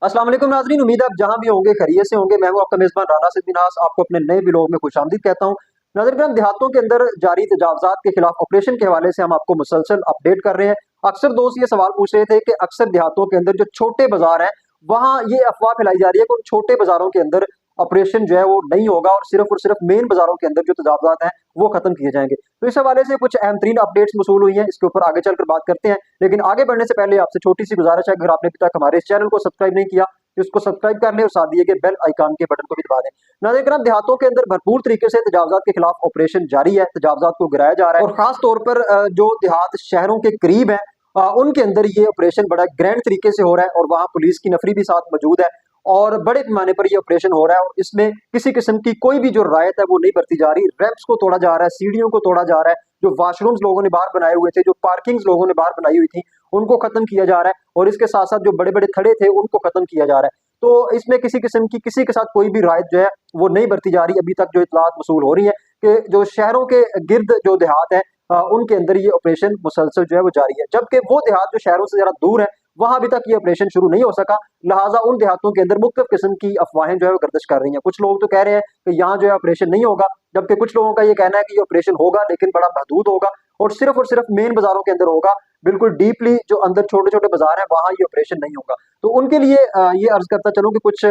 अस्सलाम वालेकुम नाज़रीन, उम्मीद है आप जहां भी होंगे खैरियत से होंगे। मैं हूं आपका मेज़बान राना सिद्दीनास, आपको अपने नए व्लॉग में खुशामदीद कहता हूं। नाज़रीन, हम देहातों के अंदर जारी तजावज़ात के खिलाफ ऑपरेशन के हवाले से हम आपको मुसलसल अपडेट कर रहे हैं। अक्सर दोस्त ये सवाल पूछ रहे थे कि अक्सर देहातों के अंदर जो छोटे बाजार हैं, वहां ये अफवाह फैलाई जा रही है कि उन छोटे बाजारों के अंदर ऑपरेशन जो है वो नहीं होगा और सिर्फ मेन बाजारों के अंदर जो तजावज़ात हैं वो खत्म किए जाएंगे। तो इस हवाले से कुछ अहम तरीन अपडेट्स मसूल हुई हैं, इसके ऊपर आगे चलकर बात करते हैं। लेकिन आगे बढ़ने से पहले आपसे छोटी सी गुजारिश है, अगर आपने अभी तक हमारे इस चैनल को सब्सक्राइब नहीं किया तो इसको सब्सक्राइब कर लें और साथ दिए गए बेल आइकन के बटन को भी दबा दें। नाज़रीन करम, देहातों के अंदर भरपूर तरीके से तजावज़ात के खिलाफ ऑपरेशन जारी है, तजावज़ात को गिराया जा रहा है और खास तौर पर जो देहात शहरों के करीब है उनके अंदर ये ऑपरेशन बड़ा ग्रैंड तरीके से हो रहा है और वहाँ पुलिस की नफरी भी साथ मौजूद है और बड़े पैमाने पर ये ऑपरेशन हो रहा है और इसमें किसी किस्म की कोई भी जो रायत है वो नहीं बरती जा रही। रैंप्स को तोड़ा जा रहा है, सीढ़ियों को तोड़ा जा रहा है, जो वॉशरूम्स लोगों ने बाहर बनाए हुए थे, जो पार्किंग्स लोगों ने बाहर बनाई हुई थी, उनको खत्म किया जा रहा है और इसके साथ साथ जो बड़े बड़े थड़े थे उनको खत्म किया जा रहा है। तो इसमें किसी किस्म की किसी के साथ कोई भी रायत जो है वो नहीं बरती जा रही। अभी तक जो इतलात वसूल हो रही है कि जो शहरों के गिर्द जो देहात है उनके अंदर ये ऑपरेशन मुसलसल जो है वो जारी है, जबकि वो देहात जो शहरों से जरा दूर है वहां अभी तक ये ऑपरेशन शुरू नहीं हो सका। लिहाजा उन देहातों के अंदर मुख्तलिफ किस्म की अफवाहें जो है वो गर्दिश कर रही हैं। कुछ लोग तो कह रहे हैं कि यहाँ जो है ऑपरेशन नहीं होगा, जबकि कुछ लोगों का ये कहना है कि ये ऑपरेशन होगा लेकिन बड़ा महदूद होगा और सिर्फ मेन बाजारों के अंदर होगा। बिल्कुल डीपली जो अंदर छोटे छोटे बाजार हैं वहां ये ऑपरेशन नहीं होगा। तो उनके लिए ये अर्ज करता चलूं कि कुछ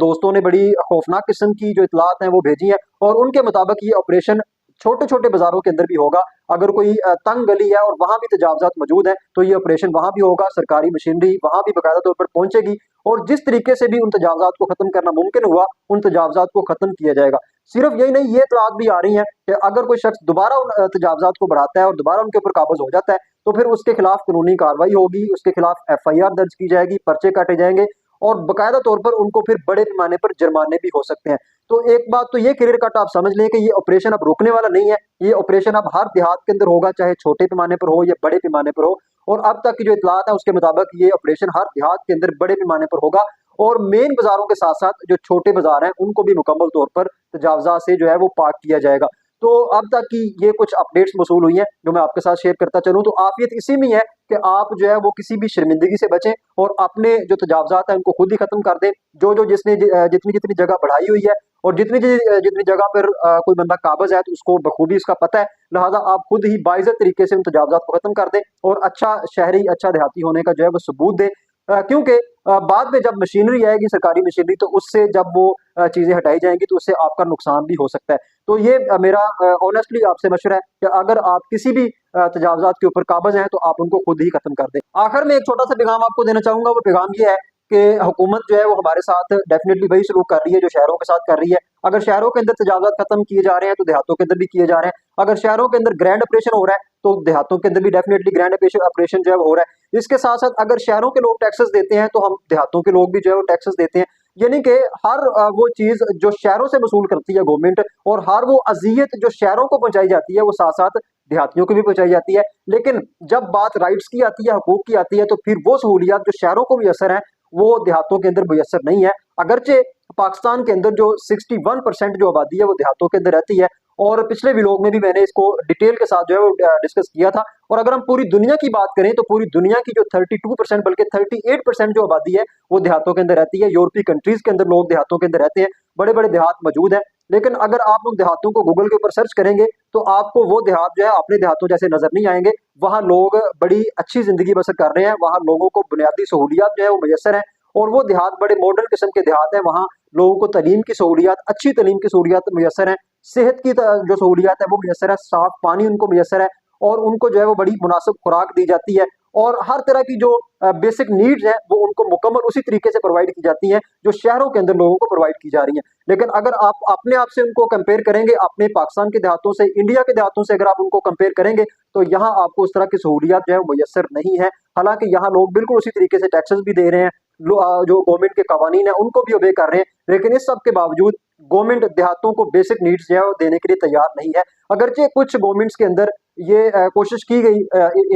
दोस्तों ने बड़ी खौफनाक किस्म की जो इतलात हैं वो भेजी हैं और उनके मुताबिक ये ऑपरेशन छोटे छोटे बाजारों के अंदर भी होगा। अगर कोई तंग गली है और वहां भी तजावजात मौजूद है तो ये ऑपरेशन वहां भी होगा, सरकारी मशीनरी वहां भी बाकायदा तौर पर पहुंचेगी और जिस तरीके से भी उन तजावजात को खत्म करना मुमकिन हुआ उन तजावजात को खत्म किया जाएगा। सिर्फ यही नहीं, ये इतलात भी आ रही है कि अगर कोई शख्स दोबारा उन तजावजात को बढ़ाता है और दोबारा उनके ऊपर काबज हो जाता है तो फिर उसके खिलाफ कानूनी कार्रवाई होगी, उसके खिलाफ FIR दर्ज की जाएगी, पर्चे काटे जाएंगे और बाकायदा तौर पर उनको फिर बड़े पैमाने पर जुर्माने भी हो सकते हैं। तो एक बात तो ये क्लियर कट आप समझ लें कि ये ऑपरेशन अब रुकने वाला नहीं है। ये ऑपरेशन अब हर देहात के अंदर होगा, चाहे छोटे पैमाने पर हो या बड़े पैमाने पर हो। और अब तक की जो इतलात है उसके मुताबिक ये ऑपरेशन हर देहात के अंदर बड़े पैमाने पर होगा और मेन बाजारों के साथ साथ जो छोटे बाजार हैं उनको भी मुकम्मल तौर पर तजावजा से जो है वो पाक किया जाएगा। तो अब तक की ये कुछ अपडेट्स मसूल हुई हैं जो मैं आपके साथ शेयर करता चलूं। तो आफियत इसी में है कि आप जो है वो किसी भी शर्मिंदगी से बचें और अपने जो तजावजात हैं उनको खुद ही खत्म कर दें। जो जिसने जितनी जितनी जगह बढ़ाई हुई है और जितनी जितनी जगह पर कोई बंदा काबज है तो उसको बखूबी उसका पता है। लिहाजा आप खुद ही बाइज्जत तरीके से उन तजावजात को खत्म कर दें और अच्छा शहरी, अच्छा देहाती होने का जो है वो सबूत दें। क्योंकि बाद में जब मशीनरी आएगी, सरकारी मशीनरी, तो उससे जब वो चीज़ें हटाई जाएंगी तो उससे आपका नुकसान भी हो सकता है। तो ये मेरा ऑनेस्टली आपसे मशवरा है कि अगर आप किसी भी तजावजात के ऊपर काबज हैं तो आप उनको खुद ही खत्म कर दें। आखिर में एक छोटा सा पैगाम आपको देना चाहूंगा, वो पैगाम ये है कि हुकूमत जो है वो हमारे साथ डेफिनेटली वही सलूक कर रही है जो शहरों के साथ कर रही है। अगर शहरों के अंदर तजावजात खत्म किए जा रहे हैं तो देहातों के अंदर भी किए जा रहे हैं। अगर शहरों के अंदर ग्रैंड ऑपरेशन हो रहा है तो देहातों के अंदर भी डेफिनेटली ग्रैंड ऑपरेशन जो है वो हो रहा है। इसके साथ साथ अगर शहरों के लोग टैक्सेस देते हैं तो हम देहातों के लोग भी जो है वो टैक्सेस देते हैं। यानी कि हर वो चीज जो शहरों से वसूल करती है गवर्नमेंट और हर वो अजियत जो शहरों को पहुंचाई जाती है वो साथ साथ देहातियों को भी पहुंचाई जाती है। लेकिन जब बात राइट्स की आती है, हकूक की आती है, तो फिर वो सहूलियात जो शहरों को मुयसर है वो देहातों के अंदर मुयसर नहीं है। अगरचे पाकिस्तान के अंदर जो 61% जो आबादी है वो देहातों के अंदर रहती है और पिछले व्लॉग में भी मैंने इसको डिटेल के साथ जो है वो डिस्कस किया था। और अगर हम पूरी दुनिया की बात करें तो पूरी दुनिया की जो 32% बल्कि 38% जो आबादी है वो देहातों के अंदर रहती है। यूरोपीय कंट्रीज के अंदर लोग देहातों के अंदर रहते हैं, बड़े बड़े देहात मौजूद हैं। लेकिन अगर आप उन देहातों को गूगल के ऊपर सर्च करेंगे तो आपको वो देहात जो है अपने देहातों जैसे नजर नहीं आएंगे। वहाँ लोग बड़ी अच्छी जिंदगी बसर कर रहे हैं, वहाँ लोगों को बुनियादी सहूलियात जो है वो मुयसर है और वो देहात बड़े मॉडर्न किस्म के देहात हैं। वहाँ लोगों को तालीम की सहूलियात, अच्छी तालीम की सहूलियात मुयसर है, सेहत की जो सहूलियात है वो मुयसर है, साफ पानी उनको मुयसर है और उनको जो है वो बड़ी मुनासिब खुराक दी जाती है और हर तरह की जो बेसिक नीड्स है वो उनको मुकम्मल उसी तरीके से प्रोवाइड की जाती हैं जो शहरों के अंदर लोगों को प्रोवाइड की जा रही हैं। लेकिन अगर आप अपने आप से उनको कंपेयर करेंगे, अपने पाकिस्तान के देहातों से, इंडिया के देहातों से अगर आप उनको कंपेयर करेंगे तो यहाँ आपको उस तरह की सहूलियात जो है मुयसर नहीं है। हालांकि यहाँ लोग बिल्कुल उसी तरीके से टैक्सेस भी दे रहे हैं, जो गवर्नमेंट के कवानीन है उनको भी ओबे कर रहे हैं, लेकिन इस सब के बावजूद गवर्नमेंट देहातों को बेसिक नीड्स जो है वो देने के लिए तैयार नहीं है। अगरचे कुछ गवर्नमेंट्स के अंदर ये कोशिश की गई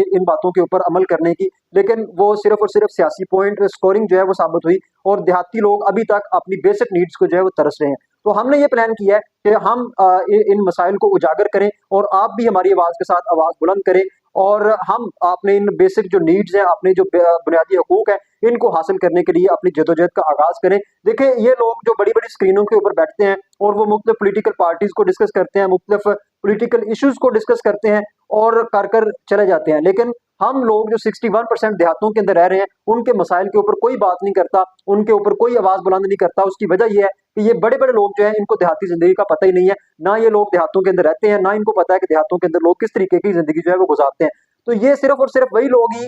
इन बातों के ऊपर अमल करने की, लेकिन वो सिर्फ और सिर्फ सियासी पॉइंट स्कोरिंग जो है वो साबित हुई और देहाती लोग अभी तक अपनी बेसिक नीड्स को जो है वो तरस रहे हैं। तो हमने ये प्लान किया है कि हम इन मसाइल को उजागर करें और आप भी हमारी आवाज़ के साथ आवाज़ बुलंद करें और हम अपने इन बेसिक जो नीड्स हैं, अपने जो बुनियादी हकूक हैं, इनको हासिल करने के लिए अपनी जदोजहद का आगाज करें। देखिए, ये लोग जो बड़ी बड़ी स्क्रीनों के ऊपर बैठते हैं और वो मुख्तलिफ पॉलिटिकल पार्टीज को डिस्कस करते हैं, मुख्तलिफ पॉलिटिकल इश्यूज को डिस्कस करते हैं और कर कर चले जाते हैं, लेकिन हम लोग जो 61% देहातों के अंदर रह रहे हैं, उनके मसाइल के ऊपर कोई बात नहीं करता, उनके ऊपर कोई आवाज बुलंद नहीं करता। उसकी वजह यह है कि ये बड़े बड़े लोग जो है, इनको देहाती जिंदगी का पता ही नहीं है, ना ये लोग देहातों के अंदर रहते हैं, ना इनको पता है कि देहातों के अंदर लोग किस तरीके की जिंदगी जो है वो गुजारते हैं। तो ये सिर्फ और सिर्फ वही लोग ही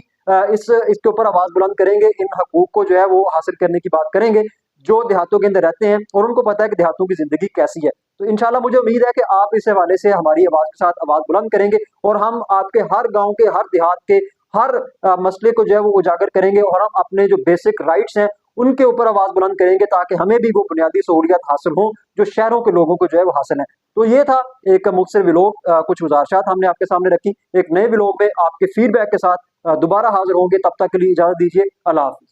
इसके ऊपर आवाज बुलंद करेंगे, इन हकूक को जो है वो हासिल करने की बात करेंगे, जो देहातों के अंदर रहते हैं और उनको पता है कि देहातों की जिंदगी कैसी है। तो इंशाल्लाह मुझे उम्मीद है कि आप इस हवाले से हमारी आवाज के साथ आवाज बुलंद करेंगे और हम आपके हर गांव के, हर देहात के, हर मसले को जो है वो उजागर करेंगे और हम अपने जो बेसिक राइट्स हैं उनके ऊपर आवाज बुलंद करेंगे, ताकि हमें भी वो बुनियादी सहूलियत हासिल हो जो शहरों के लोगों को जो है वो हासिल है। तो ये था एक मुख्तसर व्लॉग, कुछ गुजारिशात हमने आपके सामने रखी। एक नए व्लॉग में आपके फीडबैक के साथ दोबारा हाजिर होंगे, तब तक के लिए इजाजत दीजिए। अल्लाह हाफिज।